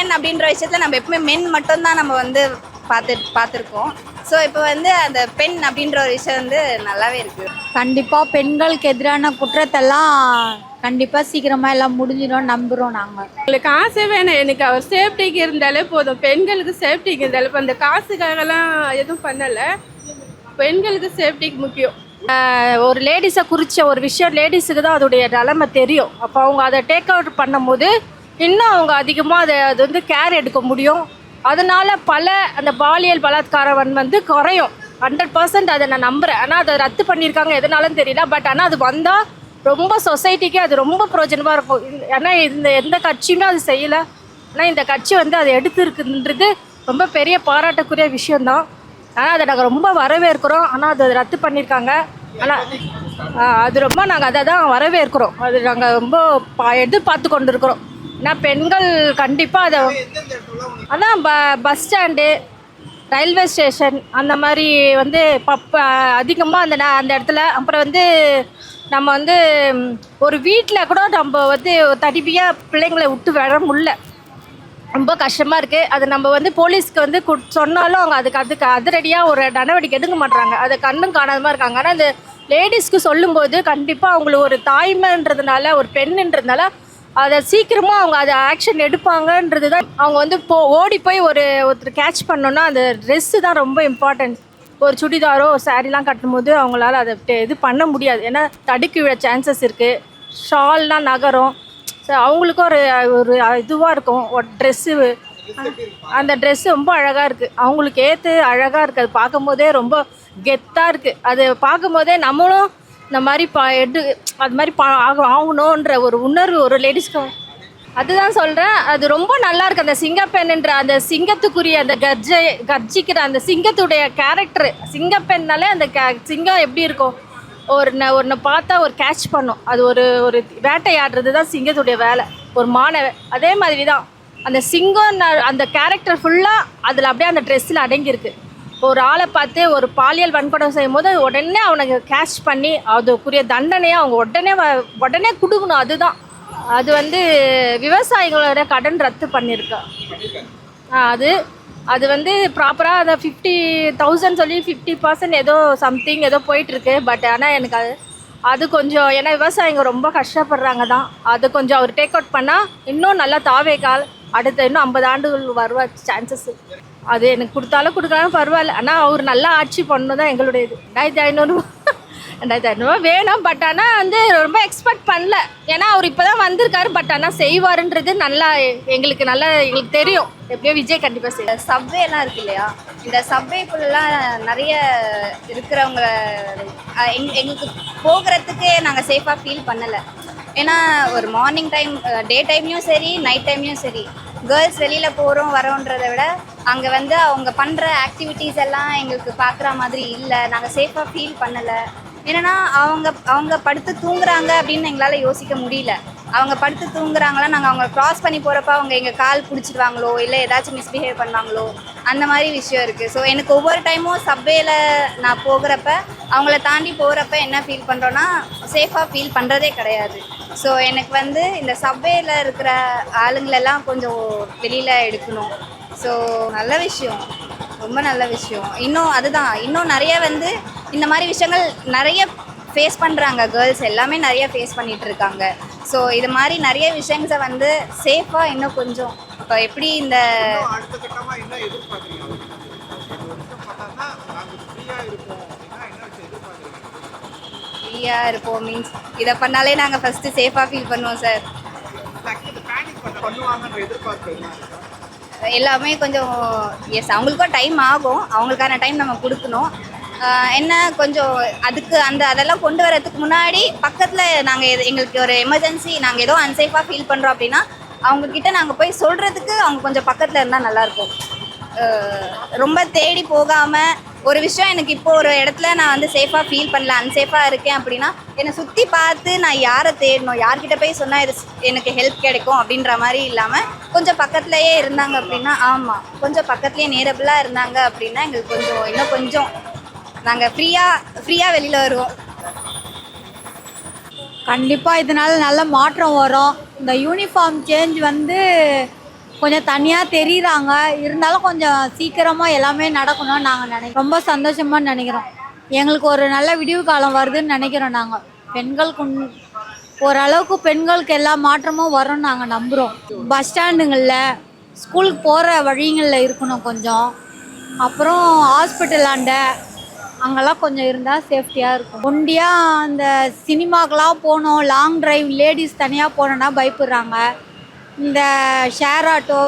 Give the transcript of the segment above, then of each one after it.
Women அப்படின்ற விஷயத்தில் நம்ம எப்பவுமே மென் மட்டும்தான் நம்ம வந்து பார்த்துருக்கோம். ஸோ இப்போ வந்து அந்த பெண் அப்படின்ற ஒரு விஷயம் வந்து நல்லாவே இருக்குது. கண்டிப்பாக பெண்களுக்கு எதிரான குற்றத்தெல்லாம் கண்டிப்பாக சீக்கிரமாக எல்லாம் முடிஞ்சிடும் நம்புகிறோம் நாங்கள். உங்களுக்கு காசே வேணும், எனக்கு அவர் சேஃப்டிக்கு இருந்தாலே போதும். பெண்களுக்கு சேஃப்டிக்கு இருந்தாலே இப்போ அந்த காசுக்காகலாம் எதுவும் பண்ணலை. பெண்களுக்கு சேஃப்டிக்கு முக்கியம். ஒரு லேடிஸை குறித்த ஒரு விஷயம் லேடிஸுக்கு தான் அதோடைய நிலைமை தெரியும். அப்போ அவங்க அதை டேக் அவுட் பண்ணும்போது இன்னும் அவங்க அதிகமாக அது வந்து கேர் எடுக்க முடியும். அதனால் அந்த பாலியல் பலாத்காரம் வந்து குறையும். 100% அதை நான் நம்புகிறேன். ஆனால் அதை ரத்து பண்ணியிருக்காங்க எதனாலும் தெரியல. பட் ஆனால் அது வந்தால் ரொம்ப சொசைட்டிக்கு அது ரொம்ப பிரயோஜனமாக இருக்கும். ஏன்னா எந்த கட்சியுமே அது செய்யலை. ஆனால் இந்த கட்சி வந்து அதை எடுத்துருக்குன்றது ரொம்ப பெரிய பாராட்டக்கூடிய விஷயந்தான். ஆனால் அதை நாங்கள் ரொம்ப வரவேற்கிறோம். ஆனால் அதை ரத்து பண்ணியிருக்காங்க. ஆனால் அது ரொம்ப நாங்கள் அதை தான் வரவேற்கிறோம். அது நாங்கள் ரொம்ப எதிர்பார்த்து கொண்டு இருக்கிறோம். ஏன்னா பெண்கள் கண்டிப்பாக அதை அதான் பஸ் ஸ்டாண்டு, ரயில்வே ஸ்டேஷன் அந்த மாதிரி வந்து அதிகமாக அந்த இடத்துல. அப்புறம் வந்து நம்ம வந்து ஒரு வீட்டில் கூட நம்ம வந்து தனிமையாக பிள்ளைங்களை விட்டு வர முடியல. ரொம்ப கஷ்டமாக இருக்குது. அது நம்ம வந்து போலீஸ்க்கு வந்து சொன்னாலும் அவங்க அதுக்கு அதிரடியாக ஒரு நடவடிக்கை எடுக்க மாட்டுறாங்க. அதை கண்ணும் காணாதமாக இருக்காங்க. ஆனால் அந்த லேடிஸ்க்கு சொல்லும்போது கண்டிப்பாக அவங்களுக்கு ஒரு தாய்மைன்றதுனால, ஒரு பெண்ணுன்றதுனால அதை சீக்கிரமாக அவங்க அதை ஆக்ஷன் எடுப்பாங்கன்றது தான். அவங்க வந்து ஓடி போய் ஒருத்தர் கேட்ச் பண்ணோன்னா அந்த ட்ரெஸ்ஸு தான் ரொம்ப இம்பார்ட்டன்ட். ஒரு சுடிதாரோ ஒரு சாரீலாம் கட்டும்போது அவங்களால அதை இது பண்ண முடியாது. ஏன்னா தடுக்கி விழ சான்சஸ் இருக்குது. ஷால்லாம் நகரும். ஸோ அவங்களுக்கும் ஒரு இதுவாக இருக்கும். ஒரு ட்ரெஸ்ஸு, அந்த ட்ரெஸ்ஸு ரொம்ப அழகாக இருக்குது. அவங்களுக்கு ஏற்று அழகாக இருக்குது. அது பார்க்கும்போதே ரொம்ப கெத்தாக இருக்குது. அது பார்க்கும்போதே நம்மளும் இந்த மாதிரி அது மாதிரி ஆகணுன்ற ஒரு உணர்வு ஒரு லேடிஸ்க்கு. அதுதான் சொல்கிறேன். அது ரொம்ப நல்லா இருக்குது. அந்த சிங்கப்பெண்ணுன்ற அந்த சிங்கத்துக்குரிய அந்த கர்ஜிக்கிற அந்த சிங்கத்துடைய கேரக்டரு. சிங்கப்பெண்ணாலே அந்த சிங்கம் எப்படி இருக்கும், ஒன்று பார்த்தா ஒரு கேட்ச் பண்ணும். அது ஒரு வேட்டையாடுறது தான் சிங்கத்துடைய வேலை, ஒரு மாணவன். அதே மாதிரி தான் அந்த சிங்கம் அந்த கேரக்டர் ஃபுல்லாக அதில் அப்படியே அந்த ட்ரெஸ்ஸில் அடங்கியிருக்கு. ஒரு ஆளை பார்த்து ஒரு பாலியல் வன்கொடுமை செய்யும் போது உடனே அவனுக்கு கேட்ச் பண்ணி அதுக்குரிய தண்டனையை அவங்க உடனே கொடுக்கணும். அதுதான் அது வந்து விவசாயிகளோட கடன் ரத்து பண்ணியிருக்கா. அது வந்து ப்ராப்பராக அதை 50,000 சொல்லி 50% ஏதோ சம்திங் ஏதோ போயிட்டுருக்கு. பட் ஆனால் எனக்கு அது கொஞ்சம், ஏன்னா விவசாயிங்க ரொம்ப கஷ்டப்படுறாங்க தான். அது கொஞ்சம் அவர் டேக் அவுட் பண்ணால் இன்னும் நல்லா தாவேக்கால் அடுத்த இன்னும் 50 ஆண்டுகள் வருவா சான்சஸ். அது எனக்கு கொடுத்தாலும் கொடுக்கலாலும் பரவாயில்ல. ஆனால் அவர் நல்லா ஆட்சி பண்ணணும் தான் எங்களுடைய இது. 2,500 வேணும். பட் ஆனால் வந்து ரொம்ப எக்ஸ்பெக்ட் பண்ணல. ஏன்னா அவர் இப்போ தான் வந்திருக்காரு. பட் ஆனால் செய்வாருன்றது எங்களுக்கு தெரியும். எப்படியோ விஜய் கண்டிப்பாக செய்வார். சப்வேலாம் இருக்கு இல்லையா, இந்த சப்வேக்குள்ளெலாம் நிறைய இருக்கிறவங்க எங்களுக்கு போகிறதுக்கே நாங்கள் சேஃபாக ஃபீல் பண்ணலை. ஏன்னா ஒரு மார்னிங் டைம், டே டைம்லையும் சரி, நைட் டைம்லையும் சரி, கேர்ள்ஸ் வெளியில் போகிறோம் வரோன்றதை விட அங்கே வந்து அவங்க பண்ணுற ஆக்டிவிட்டீஸ் எல்லாம் எங்களுக்கு பார்க்குற மாதிரி இல்லை. நாங்கள் சேஃபாக ஃபீல் பண்ணலை. என்னென்னா அவங்க படுத்து தூங்குறாங்க அப்படின்னு எங்களால் யோசிக்க முடியல. அவங்க படுத்து தூங்குறாங்களா, நாங்கள் அவங்க க்ராஸ் பண்ணி போகிறப்ப அவங்க எங்கள் கால் பிடிச்சிடுவாங்களோ, இல்லை ஏதாச்சும் மிஸ்பிஹேவ் பண்ணுவாங்களோ, அந்த மாதிரி விஷயம் இருக்குது. ஸோ எனக்கு ஒவ்வொரு டைமும் சப்வேல நான் போகிறப்ப, அவங்கள தாண்டி போகிறப்ப என்ன ஃபீல் பண்ணுறோன்னா, சேஃபாக ஃபீல் பண்ணுறதே கிடையாது. ஸோ எனக்கு வந்து இந்த சப்வேல இருக்கிற ஆளுங்களெல்லாம் கொஞ்சம் வெளியில் எடுக்கணும். ஸோ நல்ல விஷயம், ரொம்ப நல்ல விஷயம். இன்னும் நிறைய வந்து இந்த மாதிரி விஷயங்கள் நிறைய ஃபேஸ் பண்ணுறாங்க. கேர்ள்ஸ் எல்லாமே நிறைய ஃபேஸ் பண்ணிகிட்டு இருக்காங்க. ஸோ இது மாதிரி நிறைய விஷயங்களை வந்து சேஃபாக இன்னும் கொஞ்சம் இப்போ எப்படி இந்த ஃப்ரீயாக இருப்போம் மீன்ஸ் இதை பண்ணாலே நாங்கள் ஃபஸ்ட்டு சேஃபாக ஃபீல் பண்ணுவோம் சார். எல்லாமே கொஞ்சம் எஸ், அவங்களுக்கும் டைம் ஆகும். அவங்களுக்கான டைம் நம்ம கொடுக்கணும். என்ன கொஞ்சம் அதெல்லாம் கொண்டு வரதுக்கு முன்னாடி பக்கத்தில் நாங்கள் எங்களுக்கு ஒரு எமர்ஜென்சி, நாங்கள் ஏதோ அன்சேஃபாக ஃபீல் பண்ணுறோம் அப்படின்னா அவங்கக்கிட்ட நாங்கள் போய் சொல்கிறதுக்கு அவங்க கொஞ்சம் பக்கத்தில் இருந்தால் நல்லாயிருக்கும். ரொம்ப தேடி போகாமல் ஒரு விஷயம் எனக்கு இப்போ ஒரு இடத்துல நான் வந்து சேஃபாக ஃபீல் பண்ணல, அன்சேஃபாக இருக்கேன் அப்படின்னா என்னை சுற்றி பார்த்து நான் யாரை தேடணும், யார்கிட்ட போய் சொன்னால் இது எனக்கு ஹெல்ப் கிடைக்கும் அப்படின்ற மாதிரி இல்லாமல் கொஞ்சம் பக்கத்துலேயே இருந்தாங்க அப்படின்னா, ஆமாம் கொஞ்சம் பக்கத்துலேயே நேரபிளாக இருந்தாங்க அப்படின்னா எங்களுக்கு இன்னும் கொஞ்சம் நாங்கள் ஃப்ரீயாக வெளியில் வருவோம். கண்டிப்பாக இதனால் நல்ல மாற்றம் வரும். இந்த யூனிஃபார்ம் சேஞ்ச் வந்து கொஞ்சம் தனியாக தெரியுறாங்க. இருந்தாலும் கொஞ்சம் சீக்கிரமாக எல்லாமே நடக்கணும்னு நாங்கள் நினைக்கிறோம். ரொம்ப சந்தோஷமாக நினைக்கிறோம். எங்களுக்கு ஒரு நல்ல விடிவு காலம் வருதுன்னு நினைக்கிறோம். நாங்கள் பெண்களுக்கு ஓரளவுக்கு பெண்களுக்கு எல்லா மாற்றமும் வரும்னு நாங்கள் நம்புகிறோம். பஸ் ஸ்டாண்டுங்களில் ஸ்கூலுக்கு போகிற வழிகளில் இருக்கணும் கொஞ்சம். அப்புறம் ஹாஸ்பிட்டலாண்ட அங்கெல்லாம் கொஞ்சம் இருந்தால் சேஃப்டியாக இருக்கும். ஒண்டியாக அந்த சினிமாக்கெலாம் போகணும், லாங் டிரைவ் லேடிஸ் தனியாக போனோன்னா பயப்படுறாங்க. இந்த ஷேர் ஆட்டோ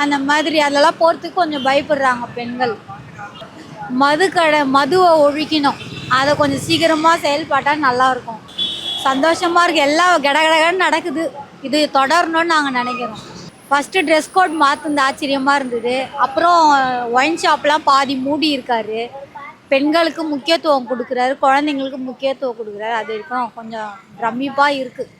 அந்த மாதிரி அதெல்லாம் போகிறதுக்கு கொஞ்சம் பயப்படுறாங்க பெண்கள். மதுவை ஒழிக்கணும், அதை கொஞ்சம் சீக்கிரமாக செயல்பட்டால் நல்லாயிருக்கும். சந்தோஷமாக இருக்குது. எல்லாம் கடகடகன்னு நடக்குது. இது தொடரணும்னு நாங்கள் நினைக்கிறோம். ஃபஸ்ட்டு ட்ரெஸ் கோட் மாற்றிருந்த ஆச்சரியமாக இருந்தது. அப்புறம் ஒயின் ஷாப்லாம் பாதி மூடி இருக்காரு. பெண்களுக்கு முக்கியத்துவம் கொடுக்குறாரு, குழந்தைங்களுக்கு முக்கியத்துவம் கொடுக்குறாரு. அது வரைக்கும் கொஞ்சம் பிரமிப்பாக இருக்குது.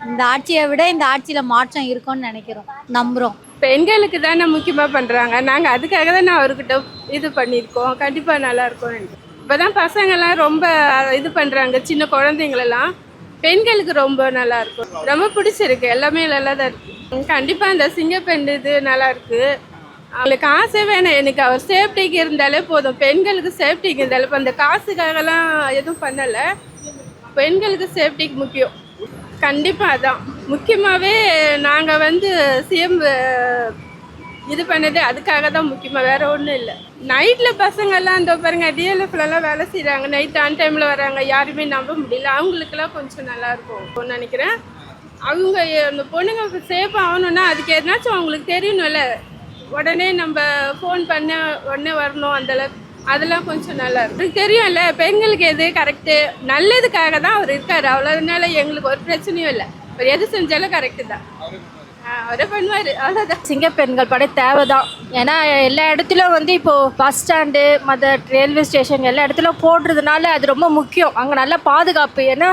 இந்த ஆட்சியை விட இந்த ஆட்சியில் மாற்றம் இருக்கும்னு நினைக்கிறோம், நம்புகிறோம். பெண்களுக்கு தானே முக்கியமாக பண்ணுறாங்க. நாங்கள் அதுக்காக தான் அவர்கிட்ட இது பண்ணியிருக்கோம். கண்டிப்பாக நல்லாயிருக்கும். இப்போ தான் பசங்கள்லாம் ரொம்ப இது பண்ணுறாங்க, சின்ன குழந்தைங்களெல்லாம். பெண்களுக்கு ரொம்ப நல்லாயிருக்கும், ரொம்ப பிடிச்சிருக்கு. எல்லாமே நல்லா தான் இருக்குது. கண்டிப்பாக இந்த சிங்கப்பெண் இது நல்லாயிருக்கு. அவங்களுக்கு காசே வேணாம், எனக்கு அவர் சேஃப்டிக்கு இருந்தாலே போதும். பெண்களுக்கு சேஃப்டிக்கு இருந்தாலே இப்போ அந்த காசுக்காகலாம் எதுவும் பண்ணலை. பெண்களுக்கு சேஃப்டிக்கு முக்கியம். கண்டிப்பாக அதான் முக்கியமாகவே நாங்கள் சிஎம் இது பண்ணது அதுக்காக தான் முக்கியமாக, வேறு ஒன்றும் இல்லை. நைட்டில் பசங்கள்லாம் அந்த பாருங்க டிஎல்எஃப்லலாம் வேலை செய்கிறாங்க, நைட் ஆன் டைமில் வராங்க, யாருமே நம்ப முடியல. அவங்களுக்குலாம் கொஞ்சம் நல்லாயிருக்கும் நினைக்கிறேன். அவங்க அந்த பொண்ணுங்க சேஃப் ஆகணுன்னா அதுக்கு எதனாச்சும் அவங்களுக்கு தெரியணும்ல, உடனே நம்ம ஃபோன் பண்ண உடனே வரணும். அதெல்லாம் கொஞ்சம் நல்லா இருக்கும். தெரியும்ல பெண்களுக்கு எது கரெக்டு, நல்லதுக்காக தான் அவர் இருக்காரு. அவ்வளோதுனால எங்களுக்கு ஒரு பிரச்சனையும் இல்லை. அவர் எது செஞ்சாலும் கரெக்டு தான், அவரே பண்ணுவார், அவ்வளோதான். சிங்கப்பெண்கள் படை தேவை தான். ஏன்னா எல்லா இடத்துலையும் இப்போது பஸ் ஸ்டாண்டு, மற்ற ரயில்வே ஸ்டேஷன் எல்லா இடத்துலையும் போடுறதுனால அது ரொம்ப முக்கியம். அங்கே நல்ல பாதுகாப்பு. ஏன்னா